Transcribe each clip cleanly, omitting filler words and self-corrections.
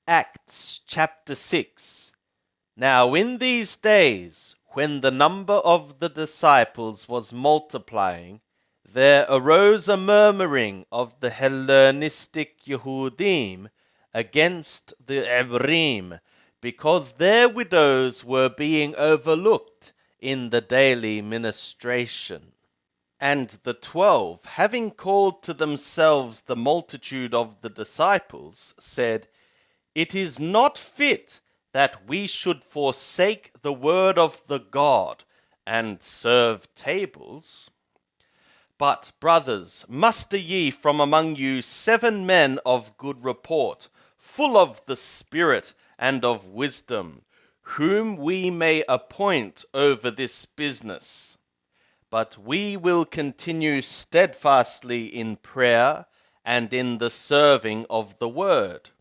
Acts chapter 6. Now in these days, when the number of the disciples was multiplying, there arose a murmuring of the Hellenistic Yehudim against the Hebreim, because their widows were being overlooked in the daily ministration. And the 12, having called to themselves the multitude of the disciples, said, It is not fit that we should forsake the word of the God and serve tables. But, brothers, muster ye from among you 7 men of good report, full of the Spirit and of wisdom, whom we may appoint over this business. But we will continue steadfastly in prayer and in the serving of the word.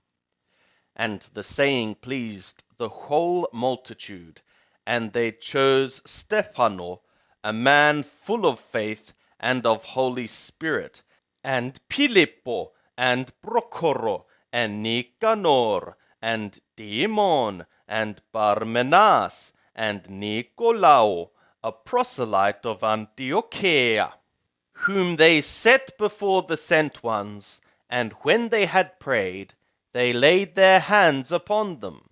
And the saying pleased the whole multitude, and they chose Stephano, a man full of faith and of Holy Spirit, and Pilippo, and Procoro, and Nicanor, and Timon, and Parmenas, and Nicolao, a proselyte of Antiochia, whom they set before the sent ones, and when they had prayed, they laid their hands upon them.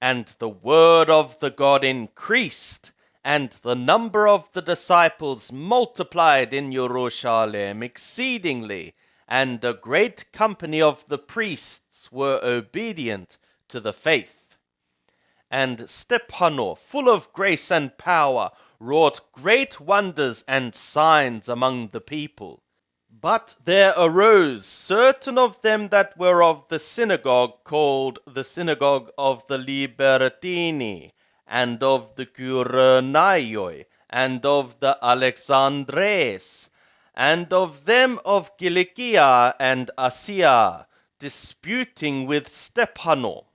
And the word of the God increased, and the number of the disciples multiplied in Jerusalem exceedingly, and a great company of the priests were obedient to the faith. And Stephano, full of grace and power, wrought great wonders and signs among the people. But there arose certain of them that were of the synagogue called the synagogue of the Libertini, and of the Curonioi, and of the Alexandres, and of them of Cilicia and Asia, disputing with Stephano.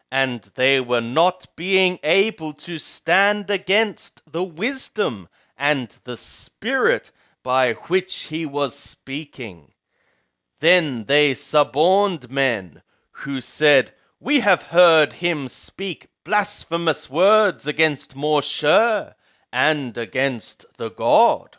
And they were not being able to stand against the wisdom and the spirit by which he was speaking. Then they suborned men, who said, We have heard him speak blasphemous words against Moshe and against the God.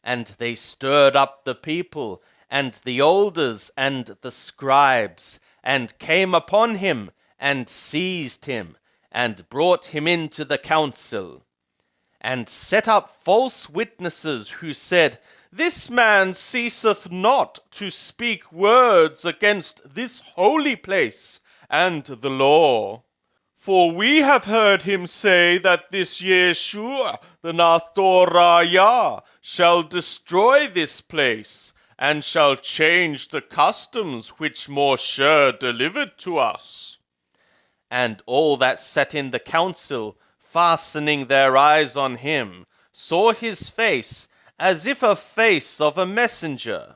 And they stirred up the people and the elders and the scribes, and came upon him, and seized him, and brought him into the council, and set up false witnesses, who said, This man ceaseth not to speak words against this holy place and the law. For we have heard him say that this Yeshua, the Nathoraya, shall destroy this place, and shall change the customs which Moshe delivered to us. And all that sat in the council, fastening their eyes on him, saw his face as if a face of a messenger.